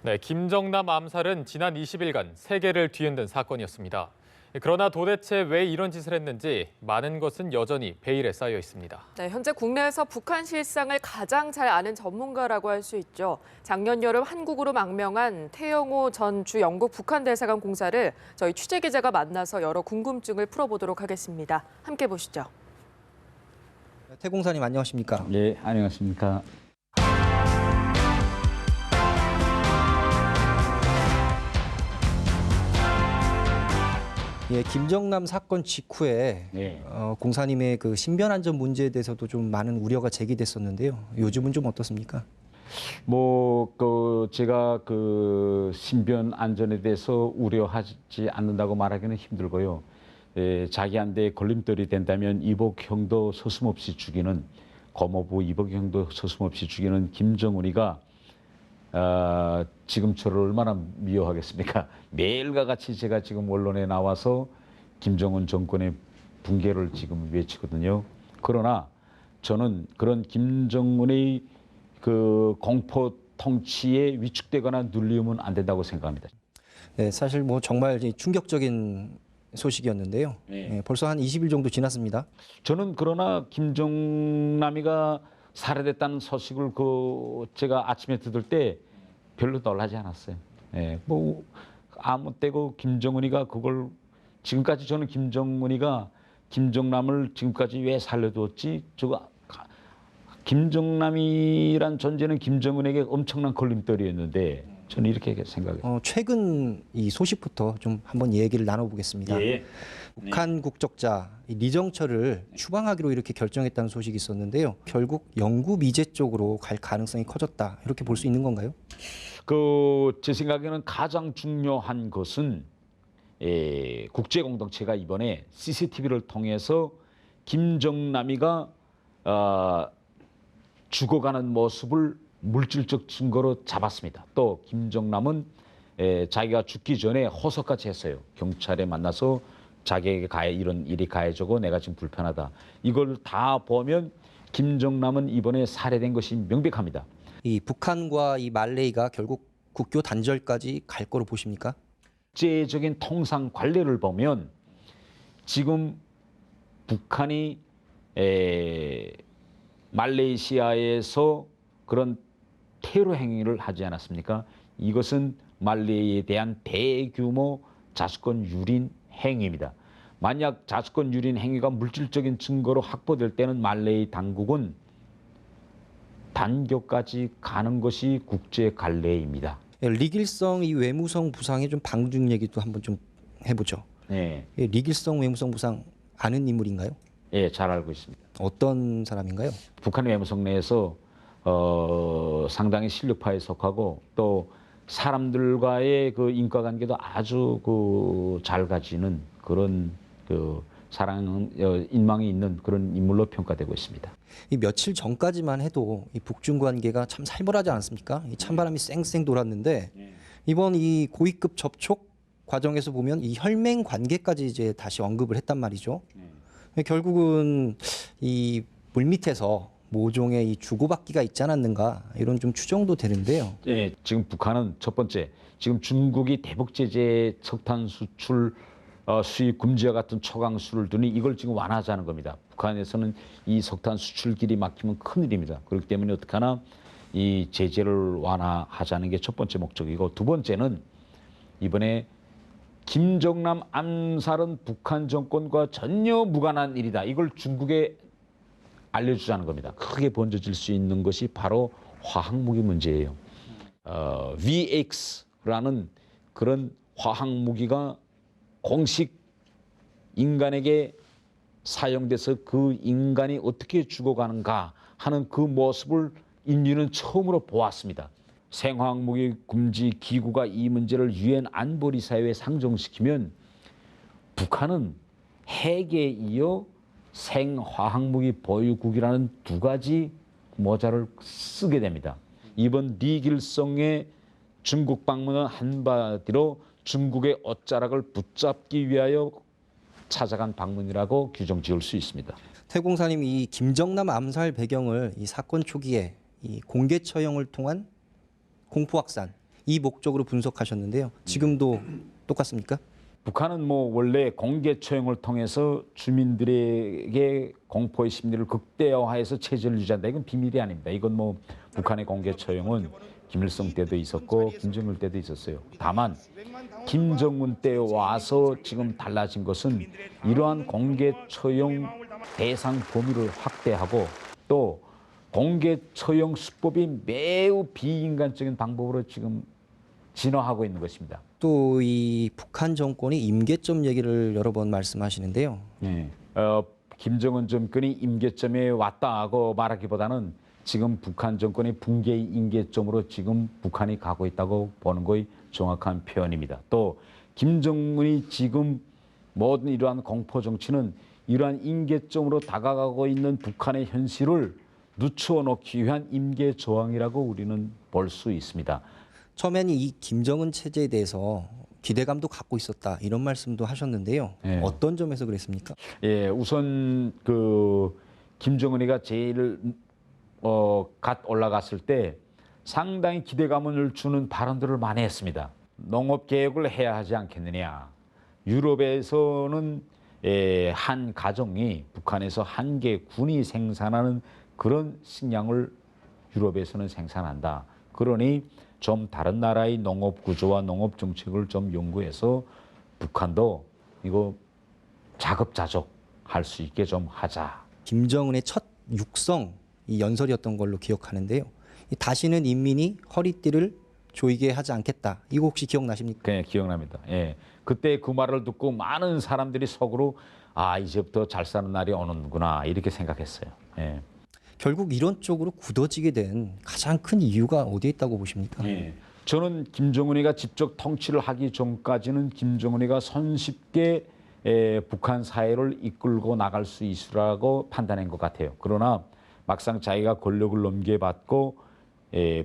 네, 김정남 암살은 지난 20일간 세계를 뒤흔든 사건이었습니다. 그러나 도대체 왜 이런 짓을 했는지 많은 것은 여전히 베일에 쌓여 있습니다. 네, 현재 국내에서 북한 실상을 가장 잘 아는 전문가라고 할 수 있죠. 작년 여름 한국으로 망명한 태영호 전 주 영국 북한 대사관 공사를 저희 취재 기자가 만나서 여러 궁금증을 풀어보도록 하겠습니다. 함께 보시죠. 태 공사님 안녕하십니까? 예, 안녕하십니까. 예, 김정남 사건 직후에 예. 공사님의 그 신변 안전 문제에 대해서도 좀 많은 우려가 제기됐었는데요. 요즘은 좀 어떻습니까? 제가 신변 안전에 대해서 우려하지 않는다고 말하기는 힘들고요. 자기한테 걸림돌이 된다면 이복형도 서슴없이 죽이는 고모부 이복형도 서슴없이 죽이는 김정은이가 지금 저를 얼마나 미워하겠습니까? 매일과 같이 제가 지금 언론에 나와서 김정은 정권의 붕괴를 지금 외치거든요. 그러나 저는 그런 김정은의 공포 통치에 위축되거나 눌리면 안 된다고 생각합니다. 네, 사실 뭐 정말 충격적인 소식이었는데요. 네. 예, 벌써 한 20일 정도 지났습니다. 저는 그러나 김정남이가 살해됐다는 소식을 제가 아침에 들을 때 별로 놀라지 않았어요. 예, 뭐 아무 때고 김정은이가 그걸 지금까지 저는 김정은이가 김정남을 지금까지 왜 살려두었지? 김정남이란 존재는 김정은에게 엄청난 걸림돌이었는데 저는 이렇게 생각해요. 최근 이 소식부터 좀 한번 얘기를 나눠보겠습니다. 예. 북한 국적자 리정철을 추방하기로 이렇게 결정했다는 소식이 있었는데요. 결국 영구 미제 쪽으로 갈 가능성이 커졌다. 이렇게 볼 수 있는 건가요? 제 생각에는 가장 중요한 것은 국제 공동체가 이번에 CCTV를 통해서 김정남이가 죽어가는 모습을 물질적 증거로 잡았습니다. 또 김정남은 자기가 죽기 전에 호소까지 했어요. 경찰에 만나서 자기에게 이런 일이 가해지고 내가 지금 불편하다. 이걸 다 보면 김정남은 이번에 살해된 것이 명백합니다. 이 북한과 이 말레이가 결국 국교 단절까지 갈 거로 보십니까? 국제적인 통상 관례를 보면 지금 북한이 말레이시아에서 그런 테러 행위를 하지 않았습니까? 이것은 말레이에 대한 대규모 자주권 유린 행위입니다. 만약 자주권 유린 행위가 물질적인 증거로 확보될 때는 말레이 당국은 단교까지 가는 것이 국제 관례입니다. 리길성 이 외무성 부상의 좀 방중 얘기도 한번 좀 해보죠. 네. 리길성 외무성 부상 아는 인물인가요? 예, 잘 알고 있습니다. 어떤 사람인가요? 북한 외무성 내에서 상당히 실력파에 속하고 또 사람들과의 인과관계도 아주 잘 가지는 그런 인망이 있는 그런 인물로 평가되고 있습니다. 이 며칠 전까지만 해도 이 북중 관계가 참 살벌하지 않았습니까? 이 찬바람이 쌩쌩 돌았는데 이번 이 고위급 접촉 과정에서 보면 이 혈맹 관계까지 이제 다시 언급을 했단 말이죠. 결국은 이 물밑에서 모종의 이 주고받기가 있지 않았는가 이런 좀 추정도 되는데요. 네, 지금 북한은 첫 번째 지금 중국이 대북 제재 석탄 수출 수입 금지와 같은 초강수를 두니 이걸 지금 완화하자는 겁니다. 북한에서는 이 석탄 수출길이 막히면 큰일입니다. 그렇기 때문에 어떡하나 이 제재를 완화하자는 게 첫 번째 목적이고 두 번째는 이번에 김정남 암살은 북한 정권과 전혀 무관한 일이다. 이걸 중국에 알려주자는 겁니다. 크게 번져질 수 있는 것이 바로 화학무기 문제예요. VX라는 그런 화학무기가 공식 인간에게 사용돼서 그 인간이 어떻게 죽어가는가 하는 그 모습을 인류는 처음으로 보았습니다. 생화학무기 금지 기구가 이 문제를 유엔 안보리사회에 상정시키면 북한은 핵에 이어 생화학무기 보유국이라는 두 가지 모자를 쓰게 됩니다. 이번 리길성의 중국 방문은 한마디로 중국의 옷자락을 붙잡기 위하여 찾아간 방문이라고 규정 지을 수 있습니다. 태 공사님 이 김정남 암살 배경을 이 사건 초기에 이 공개 처형을 통한 공포 확산 이 목적으로 분석하셨는데요. 지금도 똑같습니까? 북한은 뭐 원래 공개 처형을 통해서 주민들에게 공포의 심리를 극대화해서 체제를 유지한다. 이건 비밀이 아닙니다. 이건 뭐 북한의 공개 처형은 김일성 때도 있었고 김정일 때도 있었어요. 다만 김정은 때 와서 지금 달라진 것은 이러한 공개 처형 대상 범위를 확대하고 또 공개 처형 수법이 매우 비인간적인 방법으로 지금 진화하고 있는 것입니다. 또 이 북한 정권이 임계점 얘기를 여러 번 말씀하시는데요. 네. 김정은 정권이 임계점에 왔다 하고 말하기보다는 지금 북한 정권이 붕괴의 임계점으로 지금 북한이 가고 있다고 보는 것이 정확한 표현입니다. 또 김정은이 지금 모든 이러한 공포 정치는 이러한 임계점으로 다가가고 있는 북한의 현실을 늦추어 놓기 위한 임계 저항이라고 우리는 볼 수 있습니다. 처음에는 이 김정은 체제에 대해서 기대감도 갖고 있었다 이런 말씀도 하셨는데요. 네. 어떤 점에서 그랬습니까? 예, 우선 그 김정은이가 제일 갓 올라갔을 때 상당히 기대감을 주는 발언들을 많이 했습니다. 농업 개혁을 해야 하지 않겠느냐. 유럽에서는 한 가정이 북한에서 한 개 군이 생산하는 그런 식량을 유럽에서는 생산한다. 그러니 좀 다른 나라의 농업 구조와 농업 정책을 좀 연구해서 북한도 이거 자급자족 할 수 있게 좀 하자. 김정은의 첫 육성 이 연설이었던 걸로 기억하는데요. 이 다시는 인민이 허리띠를 조이게 하지 않겠다. 이거 혹시 기억나십니까? 네, 기억납니다. 예. 그때 그 말을 듣고 많은 사람들이 속으로 아, 이제부터 잘 사는 날이 오는구나 이렇게 생각했어요. 예. 결국 이런 쪽으로 굳어지게 된 가장 큰 이유가 어디에 있다고 보십니까? 예. 저는 김정은이가 직접 통치를 하기 전까지는 김정은이가 손쉽게 북한 사회를 이끌고 나갈 수 있으라고 판단한 것 같아요. 그러나 막상 자기가 권력을 넘겨받고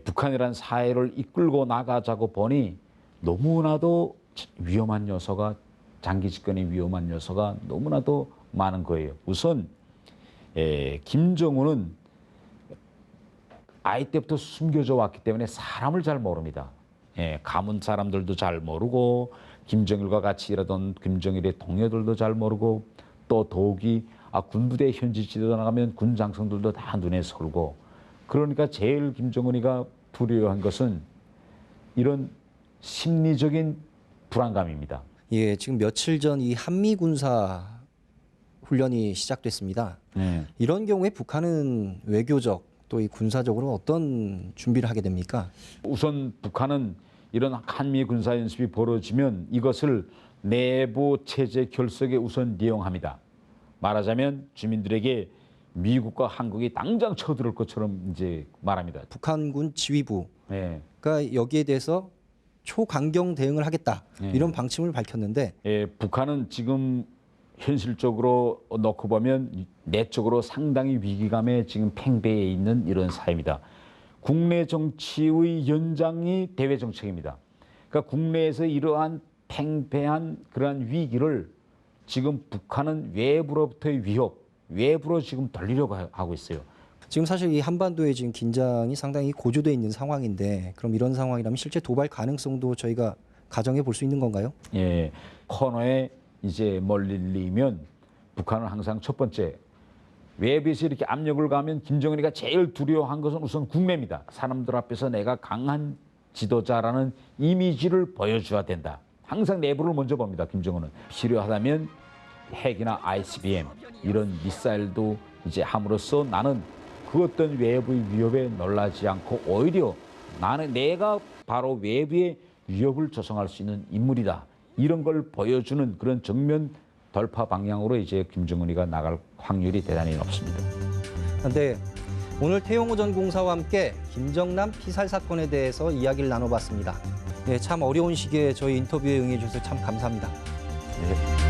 북한이라는 사회를 이끌고 나가자고 보니 너무나도 위험한 요소가 장기 집권의 위험한 요소가 너무나도 많은 거예요. 우선 김정은은 아이 때부터 숨겨져 왔기 때문에 사람을 잘 모릅니다. 가문 사람들도 잘 모르고 김정일과 같이 일하던 김정일의 동료들도 잘 모르고 또 더욱이 군부대 현지 지도자 나가면 군 장성들도 다 눈에 설고 그러니까 제일 김정은이가 두려워한 것은 이런 심리적인 불안감입니다. 예, 지금 며칠 전 이 한미 군사 훈련이 시작됐습니다. 이런 경우에 북한은 외교적 또 이 군사적으로 어떤 준비를 하게 됩니까? 우선 북한은 이런 한미 군사 연습이 벌어지면 이것을 내부 체제 결석에 우선 이용합니다. 말하자면 주민들에게 미국과 한국이 당장 쳐들을 것처럼 이제 말합니다. 북한군 지휘부 예. 그러니까 여기에 대해서 초강경 대응을 하겠다 이런 방침을 밝혔는데 북한은 지금 현실적으로 놓고 보면 내적으로 상당히 위기감에 지금 팽배해 있는 이런 사회입니다. 국내 정치의 연장이 대외 정책입니다. 그러니까 국내에서 이러한 팽배한 그러한 위기를 지금 북한은 외부로부터의 위협, 외부로 지금 돌리려고 하고 있어요. 지금 사실 이 한반도에 지금 긴장이 상당히 고조돼 있는 상황인데 그럼 이런 상황이라면 실제 도발 가능성도 저희가 가정해 볼 수 있는 건가요? 예, 코너에 이제 몰리면 북한은 항상 첫 번째 외부에서 이렇게 압력을 가하면 김정은이가 제일 두려워한 것은 우선 국내입니다. 사람들 앞에서 내가 강한 지도자라는 이미지를 보여줘야 된다. 항상 내부를 먼저 봅니다. 김정은은 필요하다면 핵이나 ICBM 이런 미사일도 이제 함으로써 나는 그 어떤 외부의 위협에 놀라지 않고 오히려 나는 내가 바로 외부의 위협을 조성할 수 있는 인물이다. 이런 걸 보여주는 그런 정면 돌파 방향으로 이제 김정은이가 나갈 확률이 대단히 높습니다. 그런데 오늘 태용호 전 공사와 함께 김정남 피살 사건에 대해서 이야기를 나눠봤습니다. 네, 참 어려운 시기에 저희 인터뷰에 응해주셔서 참 감사합니다. 네.